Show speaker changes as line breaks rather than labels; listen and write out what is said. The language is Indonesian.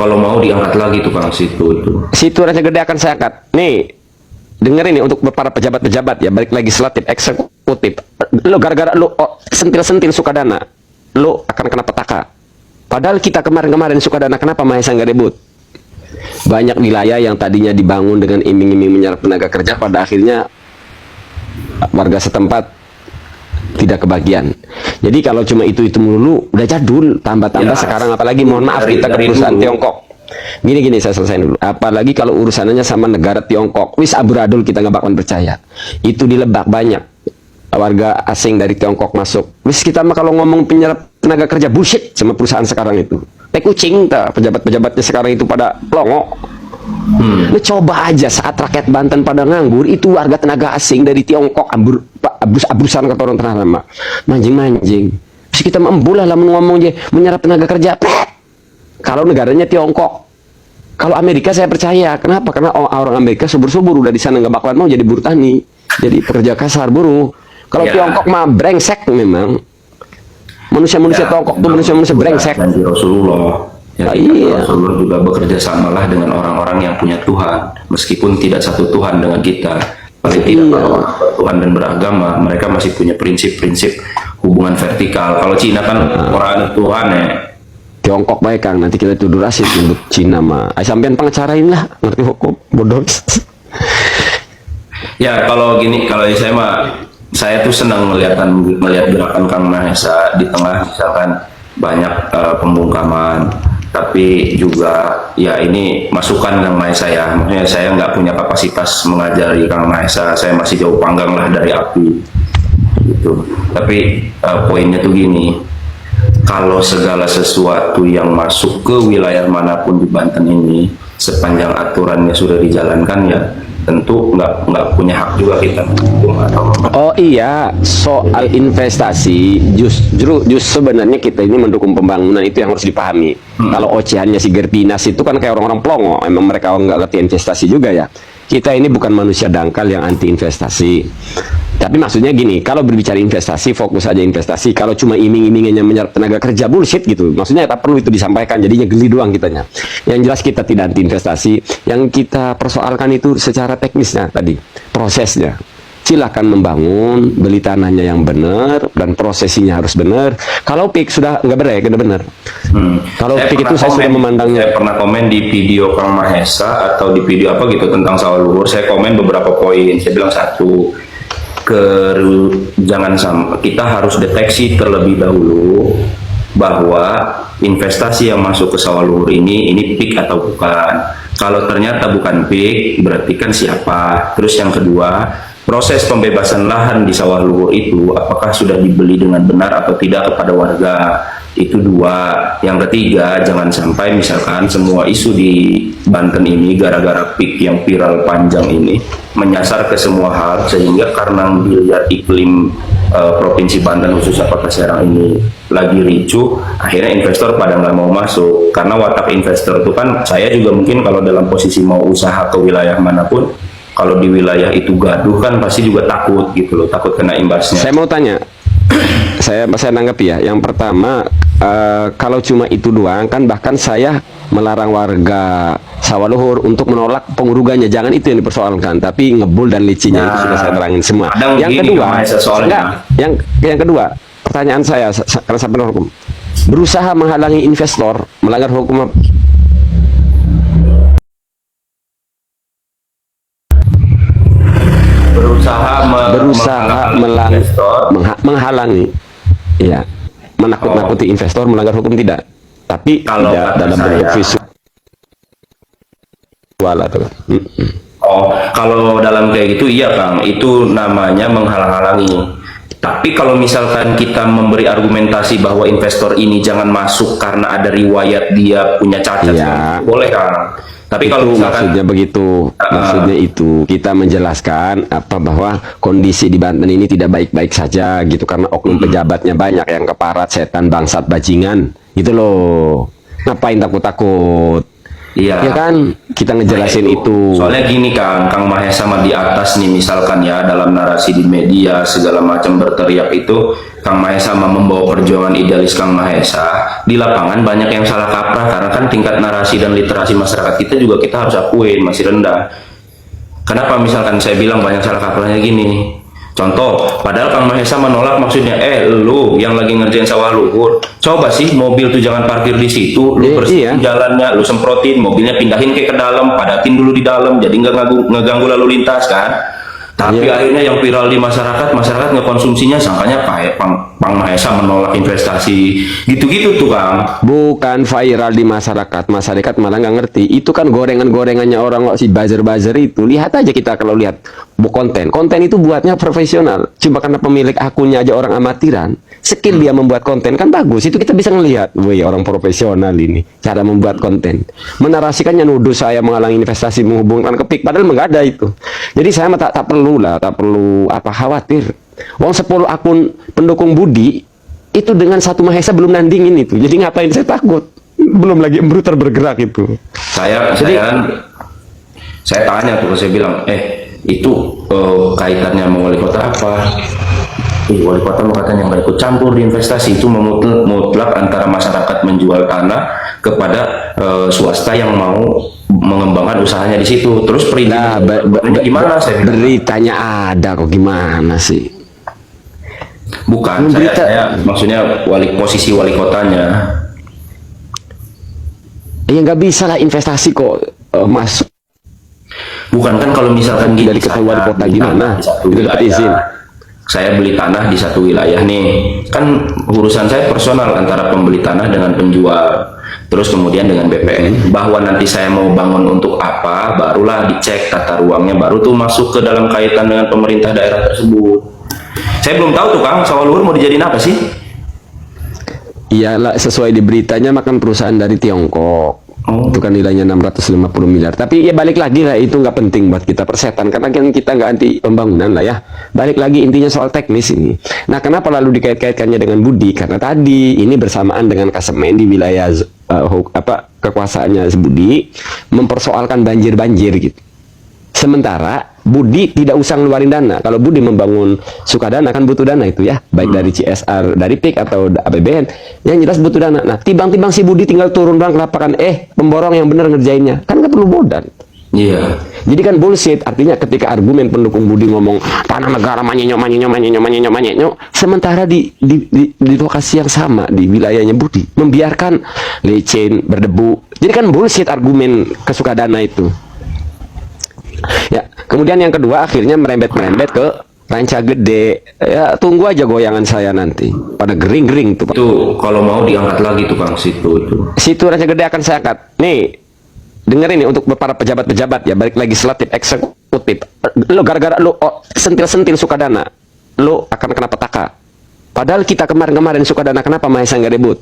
kalau mau diangkat lagi tuh Kang situ itu.
Situ Raja Gede akan saya angkat. Nih, dengerin nih untuk para pejabat-pejabat ya, baik legislatif, eksekutif. Lo gara-gara lo sentil-sentil Sukadana, lo akan kena petaka. Padahal kita kemarin-kemarin Sukadana, kenapa Mahesa nggak ribut? Banyak wilayah yang tadinya dibangun dengan iming-iming menyerap tenaga kerja, pada akhirnya warga setempat tidak kebagian. Jadi kalau cuma itu melulu, udah jadul. Tambah-tambah ya, sekarang apalagi mohon maaf kita ke perusahaan Tiongkok. Gini saya selesaiin dulu. Apalagi kalau urusannya sama negara Tiongkok, wis aburadul, kita nggak bakalan percaya. Itu di Lebak banyak warga asing dari Tiongkok masuk. Wis kita mah kalau ngomong penyerap tenaga kerja bullshit sama perusahaan sekarang itu. Kucing pejabat-pejabatnya sekarang itu pada pelongo. Lu coba aja saat rakyat Banten pada nganggur, itu warga tenaga asing dari Tiongkok abrus-abrusan kata orang tanah lama, manjing-manjing. Terus kita membulah lah ngomong aja menyerap tenaga kerja. Kalau negaranya Tiongkok, kalau Amerika saya percaya. Kenapa? Karena orang Amerika subur-subur udah di sana, nggak bakalan mau jadi buruh tani, jadi pekerja kasar buruh. Kalau Tiongkok mah brengsek memang. Manusia-manusia Tiongkok tuh manusia-manusia brengsek.
Rasulullah. Iya. Rasulullah juga bekerja samalah dengan orang-orang yang punya Tuhan, meskipun tidak satu Tuhan dengan kita. Paling tidak kalau Tuhan dan beragama, mereka masih punya prinsip-prinsip hubungan vertikal. Kalau Cina kan orang Tuhan ya.
Tiongkok baik Kang, nanti kita tuduh rasis untuk Cina mah. Sampean pengacarain lah, ngerti hukum, bodoh.
Ya kalau gini, kalau saya mah, saya tuh senang melihat gerakan Kang Mahesa di tengah misalkan banyak pembungkaman, tapi juga ya ini masukan Kang Mahesa ya. Maksudnya saya nggak punya kapasitas mengajari Kang Mahesa, saya masih jauh panggang lah dari api gitu. Tapi poinnya tuh gini, kalau segala sesuatu yang masuk ke wilayah manapun di Banten ini, sepanjang aturannya sudah dijalankan ya tentu nggak punya hak juga kita.
Oh iya, soal investasi justru sebenarnya kita ini mendukung pembangunan, itu yang harus dipahami. Kalau ocehannya si Gertinas itu kan kayak orang-orang pelongo, emang mereka nggak ngerti investasi juga ya. Kita ini bukan manusia dangkal yang anti investasi. Tapi maksudnya gini, kalau berbicara investasi, fokus aja investasi. Kalau cuma iming-imingannya menyerap tenaga kerja, bullshit gitu. Maksudnya tak perlu itu disampaikan, jadinya geli doang kitanya. Yang jelas kita tidak anti investasi. Yang kita persoalkan itu secara teknisnya tadi, prosesnya. Silakan membangun, beli tanahnya yang benar, dan prosesinya harus benar. Kalau PIK sudah nggak benar. Kalau PIK itu saya sudah memandangnya.
Saya pernah komen di video Kang Mahesa atau di video apa gitu tentang sawah luhur. Saya komen beberapa poin. Saya bilang satu, jangan sampai kita harus deteksi terlebih dahulu bahwa investasi yang masuk ke sawah luhur ini PIK atau bukan. Kalau ternyata bukan PIK, berarti kan siapa? Terus yang kedua, proses pembebasan lahan di sawah luhur itu apakah sudah dibeli dengan benar atau tidak kepada warga? Itu dua. Yang ketiga, jangan sampai misalkan semua isu di Banten ini gara-gara PIK yang viral panjang ini menyasar ke semua hal, sehingga karena dilihat iklim Provinsi Banten khususnya Kota Serang ini lagi ricuh, akhirnya investor pada nggak mau masuk. Karena watak investor itu kan, saya juga mungkin kalau dalam posisi mau usaha ke wilayah manapun, kalau di wilayah itu gaduh kan pasti juga takut gitu loh, takut kena imbasnya.
Saya mau tanya, saya nanggapi ya. Yang pertama, kalau cuma itu doang kan, bahkan saya melarang warga sawah luhur untuk menolak pengurugannya. Jangan itu yang dipersoalkan, tapi ngebul dan licinya itu sudah saya terangin semua. Yang kedua, yang kedua, pertanyaan saya karena sampai hukum, berusaha menghalangi investor melanggar hukum. Menghalangi, ya, menakut-nakuti investor melanggar hukum tidak, tapi kalau tidak dalam bentuk visual atau
kalau dalam kayak gitu iya Kang, itu namanya menghalang-halangi. Tapi kalau misalkan kita memberi argumentasi bahwa investor ini jangan masuk karena ada riwayat dia punya cacat, ya, boleh Kang. Tapi itu kalau misalkan,
maksudnya begitu, maksudnya itu kita menjelaskan bahwa kondisi di Banten ini tidak baik-baik saja gitu, karena oknum pejabatnya banyak yang keparat, setan, bangsat, bajingan gitu loh. Ngapain takut-takut?
Iya
ya kan, kita ngejelasin itu.
Soalnya gini Kang Mahesa sama di atas nih misalkan ya, dalam narasi di media segala macam berteriak itu Kang Mahesa membawa perjuangan idealis Kang Mahesa, di lapangan banyak yang salah kaprah karena kan tingkat narasi dan literasi masyarakat kita juga kita harus akuin masih rendah. Kenapa misalkan saya bilang banyak salah kaprahnya gini? Contoh, padahal Kang Mahesa menolak, maksudnya, lu yang lagi ngerjain sawah luhur, coba sih mobil tuh jangan parkir di situ, lu bersihin jalannya, lu semprotin, mobilnya pindahin ke dalam, padatin dulu di dalam, jadi nggak ngeganggu lalu lintas kan. Tapi akhirnya yang viral di masyarakat ngekonsumsinya sangkanya Kang Mahesa menolak investasi, gitu-gitu tuh Kang.
Bukan viral di masyarakat malah nggak ngerti. Itu kan gorengan-gorengannya orang kok si buzzer-buzzer itu. Lihat aja kita kalau lihat konten itu buatnya profesional. Cuma karena pemilik akunnya aja orang amatiran, skill dia membuat konten kan bagus. Itu kita bisa ngelihat, wih orang profesional ini cara membuat konten. Menarasikannya nuduh saya menghalangi investasi menghubungkan ke PIK, padahal nggak ada itu. Jadi saya tak perlu khawatir. Wong 10 akun pendukung Budi itu dengan satu Mahesa belum nandingin itu. Jadi ngapain saya takut? Belum lagi Embruter bergerak itu.
Saya tanya tuh, saya bilang, itu kaitannya sama wali kota apa? Wali kota mau katanya nggak ikut campur di investasi, itu mutlak antara masyarakat menjual tanah kepada swasta yang mau mengembangkan usahanya di situ. Terus perizinan gimana? Saya
beritanya ada kok, gimana sih?
Bukan, saya maksudnya posisi wali kotanya.
Ya nggak bisa lah investasi kok masuk.
Bukan kan kalau misalkan
dari ketua wali kota gimana? Itu dapat izin.
Saya beli tanah di satu wilayah nih, kan urusan saya personal antara pembeli tanah dengan penjual, terus kemudian dengan BPN, bahwa nanti saya mau bangun untuk apa, barulah dicek tata ruangnya, baru tuh masuk ke dalam kaitan dengan pemerintah daerah tersebut. Saya belum tahu tuh Kang, sawah luhur mau dijadiin apa sih?
Iyalah, sesuai di beritanya makan perusahaan dari Tiongkok. Itu kan nilainya 650 miliar. Tapi ya balik lagi lah, itu nggak penting buat kita persetan, karena kan kita nggak anti pembangunan lah ya. Balik lagi intinya soal teknis ini. Nah, kenapa lalu dikait-kaitkannya dengan Budi? Karena tadi ini bersamaan dengan Kasemen di wilayah kekuasaannya Budi mempersoalkan banjir-banjir gitu. Sementara Budi tidak usah ngeluarin dana. Kalau Budi membangun Sukadana kan butuh dana itu ya, baik dari CSR, dari PIK atau APBN, yang jelas butuh dana. Nah, timbang-timbang si Budi tinggal turun doang ke lapangan, pemborong yang benar ngerjainnya, kan nggak perlu modal.
Iya.
Jadi kan bullshit. Artinya ketika argumen pendukung Budi ngomong tanah negara manyenyo, sementara di lokasi yang sama di wilayahnya Budi membiarkan licin berdebu. Jadi kan bullshit argumen ke Sukadana itu. Ya, kemudian yang kedua akhirnya merembet ke Ranca Gede. Ya, tunggu aja goyangan saya nanti. Pada gering-gering tuh, Pak.
Itu kalau mau diangkat lagi tuh Kang, situ itu.
Situ Ranca Gede akan saya angkat. Nih, dengerin nih untuk para pejabat-pejabat ya, balik legislatif, eksekutif. Lo gara-gara lo sentil-sentil Sukadana, lo akan kena petaka. Padahal kita kemarin Sukadana kenapa Mahesa nggak debut?